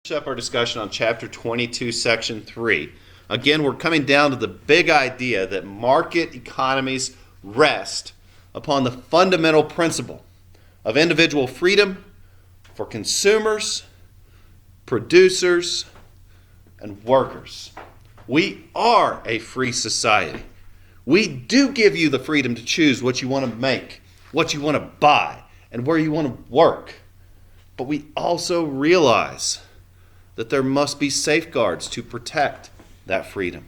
Finish up our discussion on chapter 22, section 3. Again, we're coming down to the big idea that market economies rest upon the fundamental principle of individual freedom for consumers, producers, and workers. We are a free society. We do give you the freedom to choose what you want to make, what you want to buy, and where you want to work. But we also realize that there must be safeguards to protect that freedom.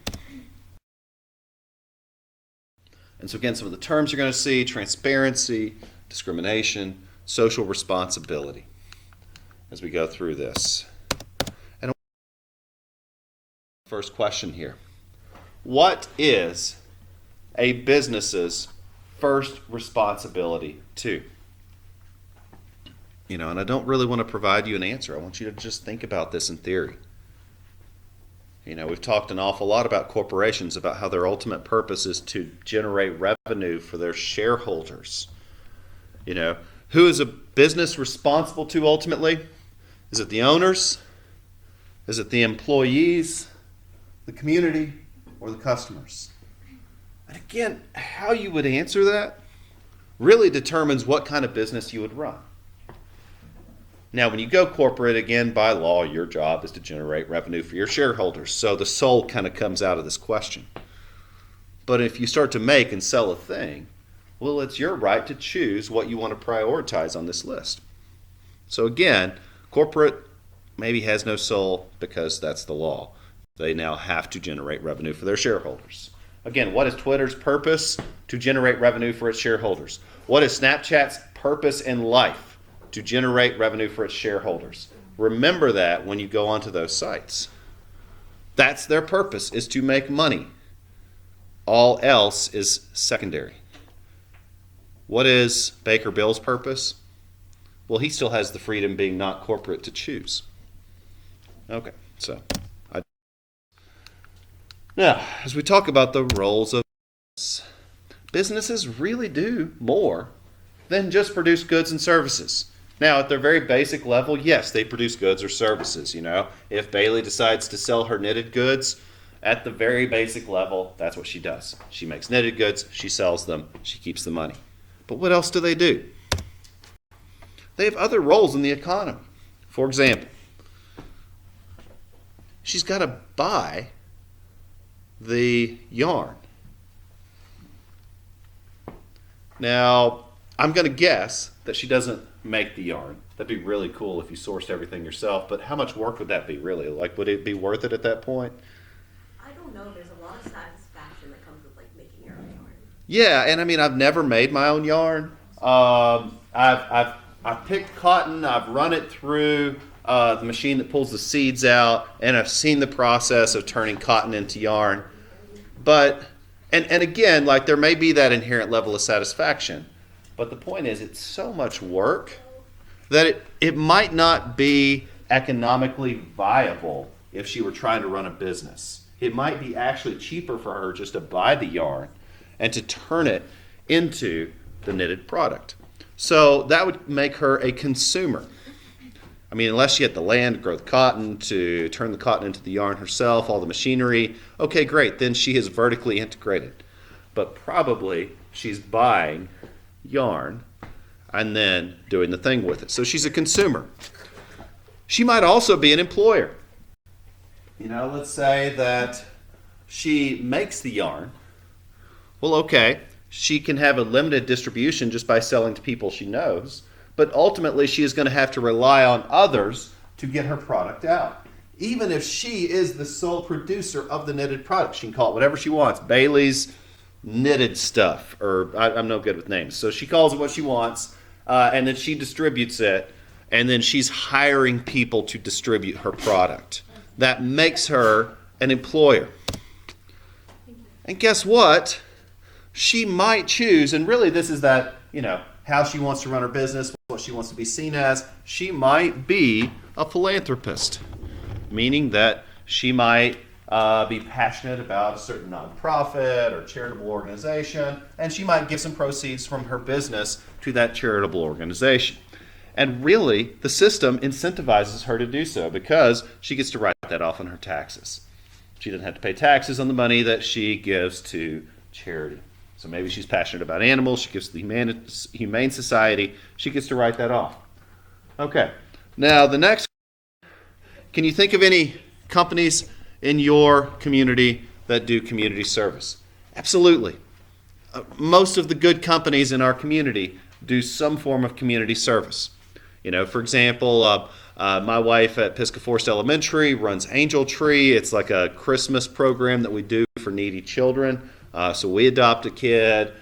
And so again, some of the terms you're going to see: transparency, discrimination, social responsibility, as we go through this. And first question here: what is a business's first responsibility to? And I don't really want to provide you an answer. I want you to just think about this in theory. We've talked an awful lot about corporations, about how their ultimate purpose is to generate revenue for their shareholders. Who is a business responsible to ultimately? Is it the owners? Is it the employees, the community, or the customers? And again, how you would answer that really determines what kind of business you would run. Now, when you go corporate, again, by law, your job is to generate revenue for your shareholders. So the soul kind of comes out of this question. But if you start to make and sell a thing, well, it's your right to choose what you want to prioritize on this list. So again, corporate maybe has no soul because that's the law. They now have to generate revenue for their shareholders. Again, what is Twitter's purpose? To generate revenue for its shareholders. What is Snapchat's purpose in life? To generate revenue for its shareholders. Remember that when you go onto those sites. That's their purpose, is to make money. All else is secondary. What is Baker Bill's purpose? Well, he still has the freedom, being not corporate, to choose. Okay, so. Now, as we talk about the roles of businesses really do more than just produce goods and services. Now, at their very basic level, yes, they produce goods or services. If Bailey decides to sell her knitted goods, at the very basic level, that's what she does. She makes knitted goods, she sells them, she keeps the money. But what else do? They have other roles in the economy. For example, she's got to buy the yarn. Now, I'm going to guess that she doesn't make the yarn. That'd be really cool if you sourced everything yourself, but how much work would that be really? Would it be worth it at that point? I don't know. There's a lot of satisfaction that comes with making your own yarn. Yeah, and I've never made my own yarn. I've picked cotton, I've run it through the machine that pulls the seeds out, and I've seen the process of turning cotton into yarn. But and again, there may be that inherent level of satisfaction. But the point is, it's so much work that it might not be economically viable if she were trying to run a business. It might be actually cheaper for her just to buy the yarn and to turn it into the knitted product. So that would make her a consumer. Unless she had the land to grow the cotton, to turn the cotton into the yarn herself, all the machinery, okay, great, then she is vertically integrated. But probably she's buying yarn and then doing the thing with it. So she's a consumer. She might also be an employer. Let's say that she makes the yarn. Well, okay, she can have a limited distribution just by selling to people she knows, but ultimately she is going to have to rely on others to get her product out. Even if she is the sole producer of the knitted product, she can call it whatever she wants. Bailey's knitted stuff, or I'm no good with names. So she calls it what she wants, and then she distributes it, and then she's hiring people to distribute her product. That makes her an employer. And guess what? She might choose, and really this is that, how she wants to run her business, what she wants to be seen as. She might be a philanthropist, meaning that she might be passionate about a certain nonprofit or charitable organization, and she might give some proceeds from her business to that charitable organization. And really, the system incentivizes her to do so because she gets to write that off on her taxes. She doesn't have to pay taxes on the money that she gives to charity. So maybe she's passionate about animals. She gives to the Humane Society. She gets to write that off. Okay. Now, the next, can you think of any companies in your community that do community service? Absolutely. Most of the good companies in our community do some form of community service. For example, my wife at Pisgah Forest Elementary runs Angel Tree. It's like a Christmas program that we do for needy children. So we adopt a kid.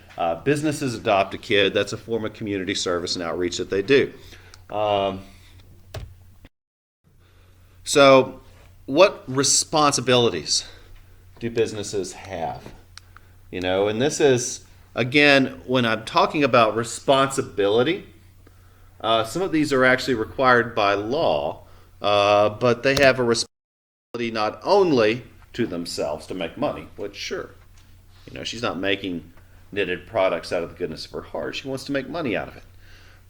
Businesses adopt a kid. That's a form of community service and outreach that they do. So what responsibilities do businesses have? And this is, again, when I'm talking about responsibility, some of these are actually required by law, but they have a responsibility not only to themselves to make money, which sure, she's not making knitted products out of the goodness of her heart. She wants to make money out of it.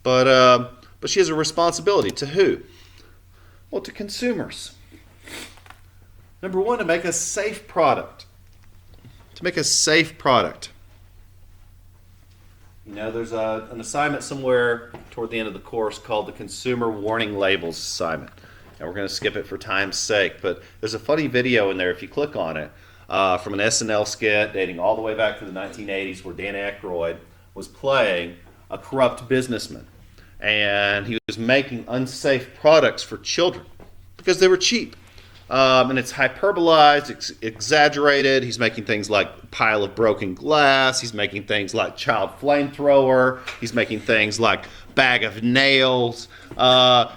But she has a responsibility to who? Well, to consumers. Number one, to make a safe product. To make a safe product. There's an assignment somewhere toward the end of the course called the Consumer Warning Labels assignment. And we're going to skip it for time's sake. But there's a funny video in there, if you click on it, from an SNL skit dating all the way back to the 1980s where Dan Aykroyd was playing a corrupt businessman. And he was making unsafe products for children because they were cheap. And it's hyperbolized, exaggerated. He's making things like pile of broken glass. He's making things like child flamethrower. He's making things like bag of nails.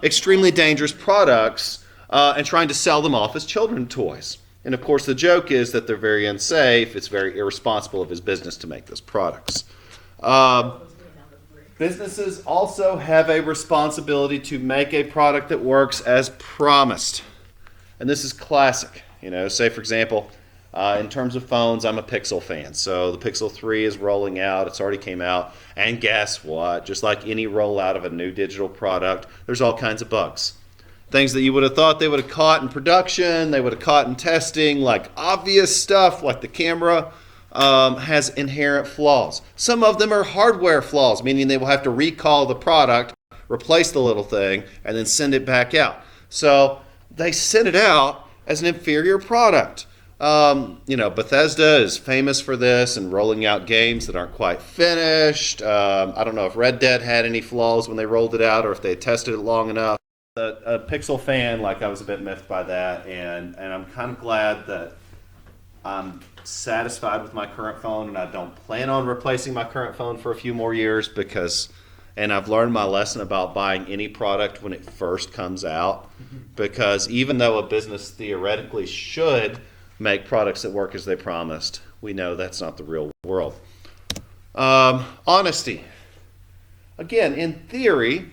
Extremely dangerous products and trying to sell them off as children's toys. And of course the joke is that they're very unsafe. It's very irresponsible of his business to make those products. Businesses also have a responsibility to make a product that works as promised. And this is classic. Say for example, in terms of phones, I'm a Pixel fan. So the Pixel 3 is rolling out. It's already came out. And guess what? Just like any rollout of a new digital product, there's all kinds of bugs. Things that you would have thought they would have caught in production, they would have caught in testing, like obvious stuff like the camera has inherent flaws. Some of them are hardware flaws, meaning they will have to recall the product, replace the little thing, and then send it back out. So they sent it out as an inferior product. Bethesda is famous for this and rolling out games that aren't quite finished. I don't know if Red Dead had any flaws when they rolled it out or if they tested it long enough. A Pixel fan, I was a bit miffed by that, and I'm kind of glad that I'm satisfied with my current phone, and I don't plan on replacing my current phone for a few more years and I've learned my lesson about buying any product when it first comes out, because even though a business theoretically should make products that work as they promised, we know that's not the real world. Honesty. Again, in theory,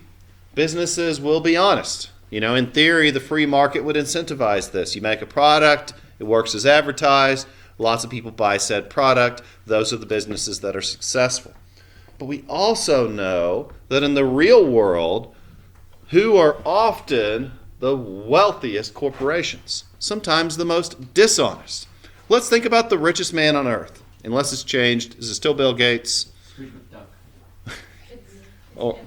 businesses will be honest. In theory, the free market would incentivize this. You make a product, it works as advertised, lots of people buy said product. Those are the businesses that are successful. But we also know that in the real world, who are often the wealthiest corporations, sometimes the most dishonest. Let's think about the richest man on earth. Unless it's changed, is it still Bill Gates? Oh,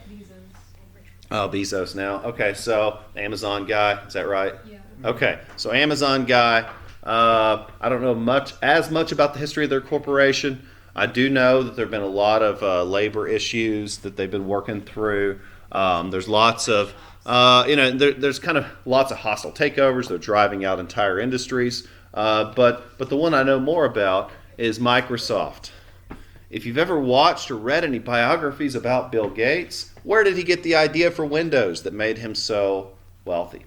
Bezos now. Okay, so Amazon guy, is that right? Yeah. Okay, so Amazon guy. I don't know as much about the history of their corporation. I do know that there have been a lot of labor issues that they've been working through. There's lots of, there's kind of lots of hostile takeovers. They're driving out entire industries. But the one I know more about is Microsoft. If you've ever watched or read any biographies about Bill Gates, where did he get the idea for Windows that made him so wealthy?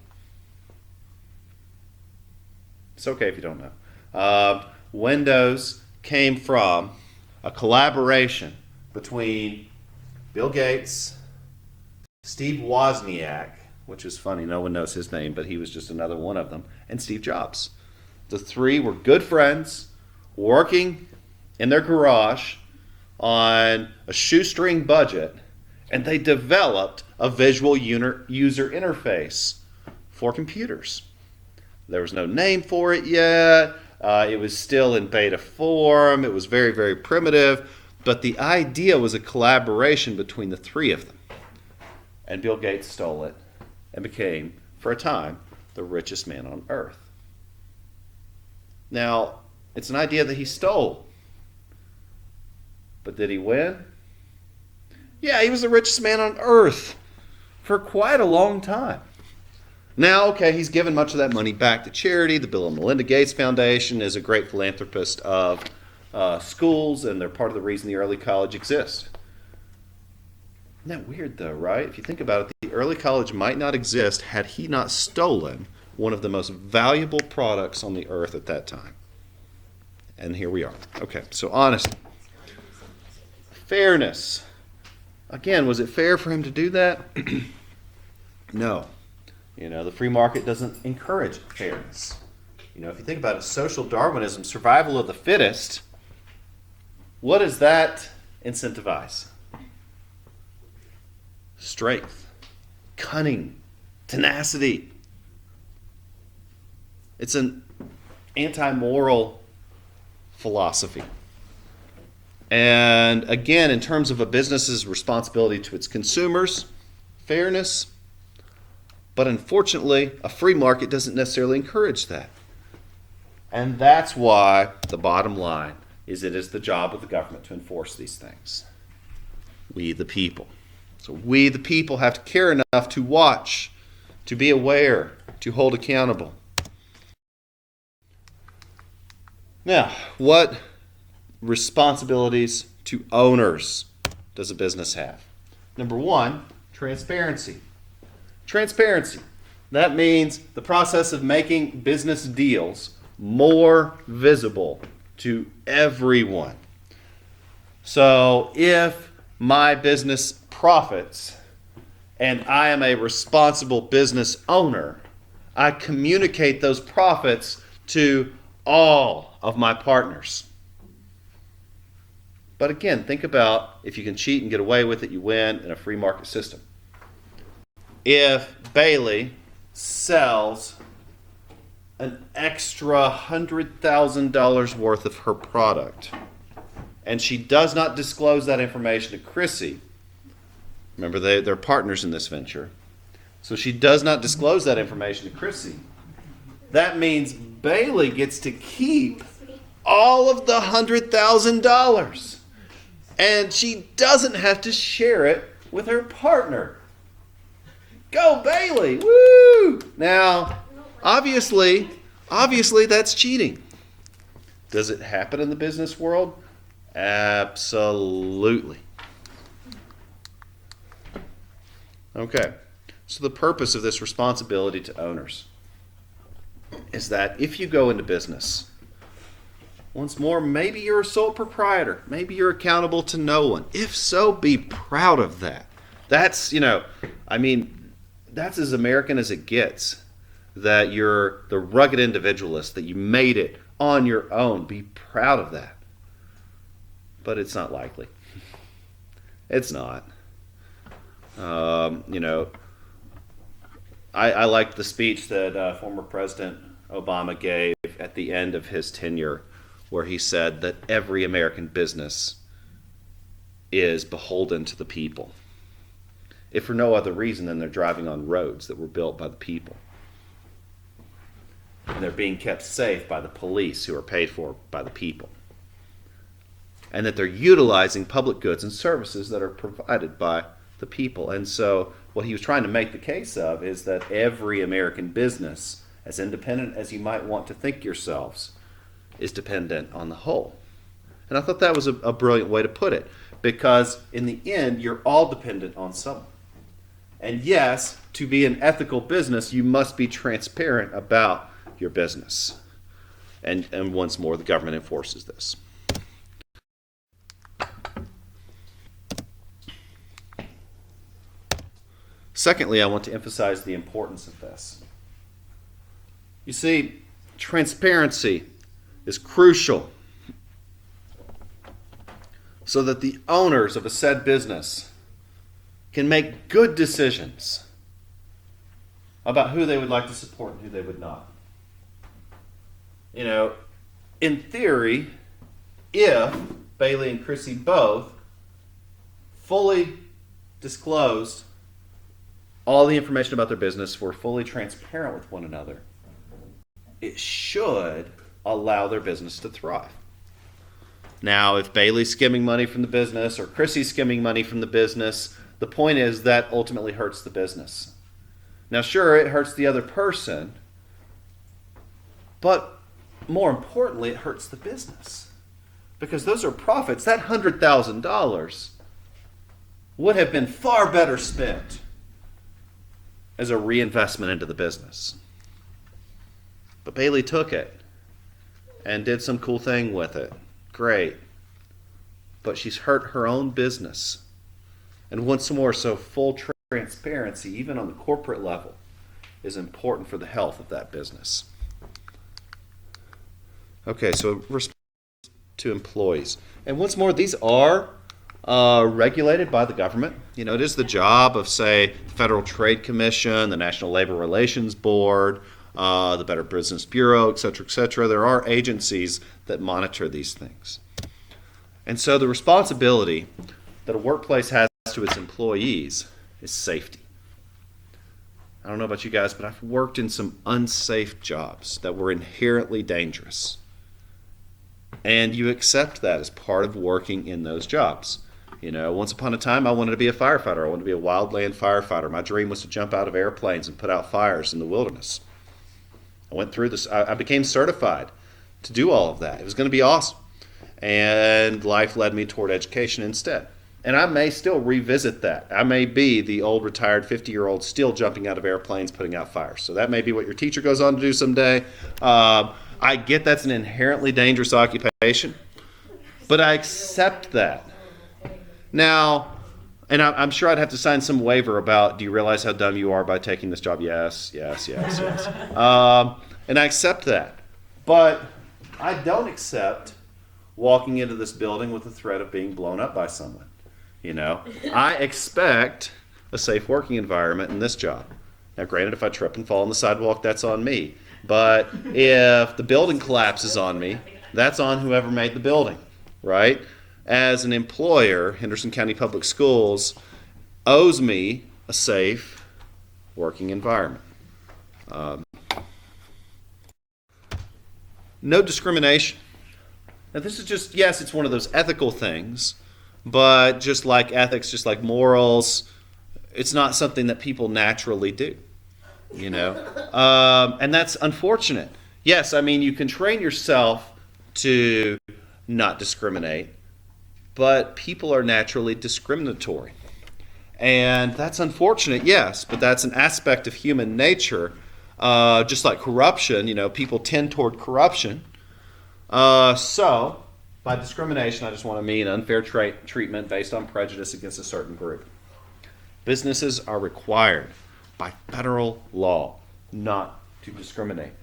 It's okay if you don't know. Windows came from a collaboration between Bill Gates, Steve Wozniak, which is funny, no one knows his name, but he was just another one of them, and Steve Jobs. The three were good friends working in their garage on a shoestring budget, And they developed a visual user interface for computers. There was no name for it yet. It was still in beta form. It was very, very primitive. But the idea was a collaboration between the three of them. And Bill Gates stole it and became, for a time, the richest man on earth. Now, it's an idea that he stole. But did he win? Yeah, he was the richest man on earth for quite a long time. Now, okay, he's given much of that money back to charity. The Bill and Melinda Gates Foundation is a great philanthropist of schools, and they're part of the reason the early college exists. Isn't that weird, though, right? If you think about it, the early college might not exist had he not stolen one of the most valuable products on the earth at that time. And here we are. Okay, so honesty. Fairness. Again, was it fair for him to do that? No. The free market doesn't encourage fairness. If you think about it, social Darwinism, survival of the fittest, what does that incentivize? Strength, cunning, tenacity. It's an anti-moral philosophy. And again, in terms of a business's responsibility to its consumers, fairness, but unfortunately, a free market doesn't necessarily encourage that. And that's why the bottom line is it is the job of the government to enforce these things. We the people. So we the people have to care enough to watch, to be aware, to hold accountable. Now, what responsibilities to owners does a business have? Number one, transparency. Transparency. That means the process of making business deals more visible to everyone. So if my business profits and I am a responsible business owner, I communicate those profits to all of my partners. But again, think about if you can cheat and get away with it, you win in a free market system. If Bailey sells an extra $100,000 worth of her product and she does not disclose that information to Chrissy, remember they're partners in this venture, so she does not disclose that information to Chrissy, that means Bailey gets to keep all of the $100,000 and she doesn't have to share it with her partner. Go Bailey! Woo! Now, obviously that's cheating. Does it happen in the business world? Absolutely. Okay. So the purpose of this responsibility to owners is that if you go into business, once more, maybe you're a sole proprietor. Maybe you're accountable to no one. If so, be proud of that. That's as American as it gets, that you're the rugged individualist, that you made it on your own. Be proud of that. But it's not likely. It's not. I liked the speech that former President Obama gave at the end of his tenure, where he said that every American business is beholden to the people, if for no other reason than they're driving on roads that were built by the people. And they're being kept safe by the police who are paid for by the people. And that they're utilizing public goods and services that are provided by the people. And so what he was trying to make the case of is that every American business, as independent as you might want to think yourselves, is dependent on the whole. And I thought that was a brilliant way to put it, because in the end, you're all dependent on someone. And yes, to be an ethical business, you must be transparent about your business. And once more, the government enforces this. Secondly, I want to emphasize the importance of this. You see, transparency is crucial so that the owners of a said business can make good decisions about who they would like to support and who they would not. You know, in theory, if Bailey and Chrissy both fully disclosed all the information about their business, were fully transparent with one another, it should allow their business to thrive. Now, if Bailey's skimming money from the business or Chrissy's skimming money from the business, the point is that ultimately hurts the business. Now, sure, it hurts the other person, but more importantly, it hurts the business. Because those are profits. That $100,000 would have been far better spent as a reinvestment into the business. But Bailey took it and did some cool thing with it. Great. But she's hurt her own business. And once more, so full transparency, even on the corporate level, is important for the health of that business. Okay, so response to employees. And once more, these are regulated by the government. You know, it is the job of, say, the Federal Trade Commission, the National Labor Relations Board, the Better Business Bureau, et cetera, et cetera. There are agencies that monitor these things. And so the responsibility that a workplace has to its employees is safety. I don't know about you guys, but I've worked in some unsafe jobs that were inherently dangerous. And you accept that as part of working in those jobs. You know, once upon a time, I wanted to be a firefighter. I wanted to be a wildland firefighter. My dream was to jump out of airplanes and put out fires in the wilderness. I went through this. I became certified to do all of that. It was going to be awesome. And life led me toward education instead. And I may still revisit that. I may be the old retired 50-year-old still jumping out of airplanes, putting out fires. So that may be what your teacher goes on to do someday. I get that's an inherently dangerous occupation, but I accept that. Now, and I'm sure I'd have to sign some waiver about, do you realize how dumb you are by taking this job? Yes. And I accept that. But I don't accept walking into this building with the threat of being blown up by someone. You know, I expect a safe working environment in this job. Now, granted, if I trip and fall on the sidewalk, that's on me. But if the building collapses on me, that's on whoever made the building, right? As an employer, Henderson County Public Schools owes me a safe working environment. No discrimination. Now, this is just, yes, it's one of those ethical things, but just like ethics, just like morals, it's not something that people naturally do. You know, and that's unfortunate. Yes, I mean, you can train yourself to not discriminate, but people are naturally discriminatory. And that's unfortunate, yes, but that's an aspect of human nature. Just like corruption, you know, people tend toward corruption. So, by discrimination, I just want to mean unfair treatment based on prejudice against a certain group. Businesses are required by federal law not to discriminate.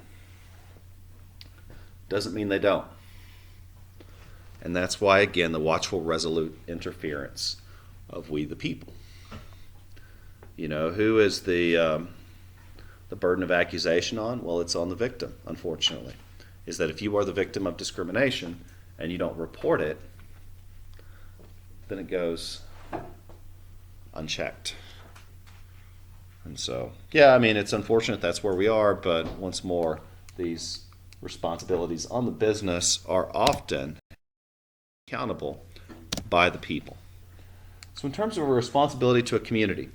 Doesn't mean they don't. And that's why, again, the watchful, resolute interference of we the people. You know, who is the burden of accusation on? Well, it's on the victim, unfortunately. Is that if you are the victim of discrimination and you don't report it, then it goes unchecked. And so, yeah, I mean, it's unfortunate that's where we are, but once more, these responsibilities on the business are often accountable by the people. So in terms of a responsibility to a community,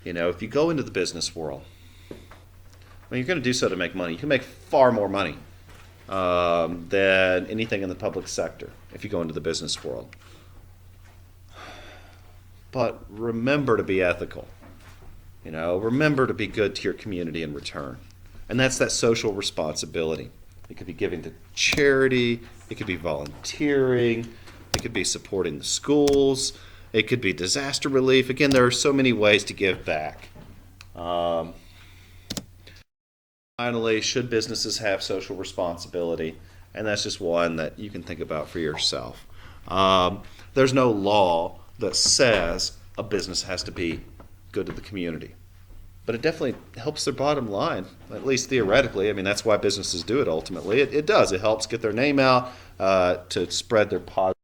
you know, if you go into the business world, well, you're going to do so to make money. You can make far more money than anything in the public sector if you go into the business world. But remember to be ethical. You know, remember to be good to your community in return. And that's that social responsibility. It could be giving to charity. It could be volunteering. It could be supporting the schools. It could be disaster relief. Again, there are so many ways to give back. Finally, should businesses have social responsibility? And that's just one that you can think about for yourself. There's no law that says a business has to be good to the community. But it definitely helps their bottom line, at least theoretically. I mean, that's why businesses do it ultimately. It does. It helps get their name out, to spread their positive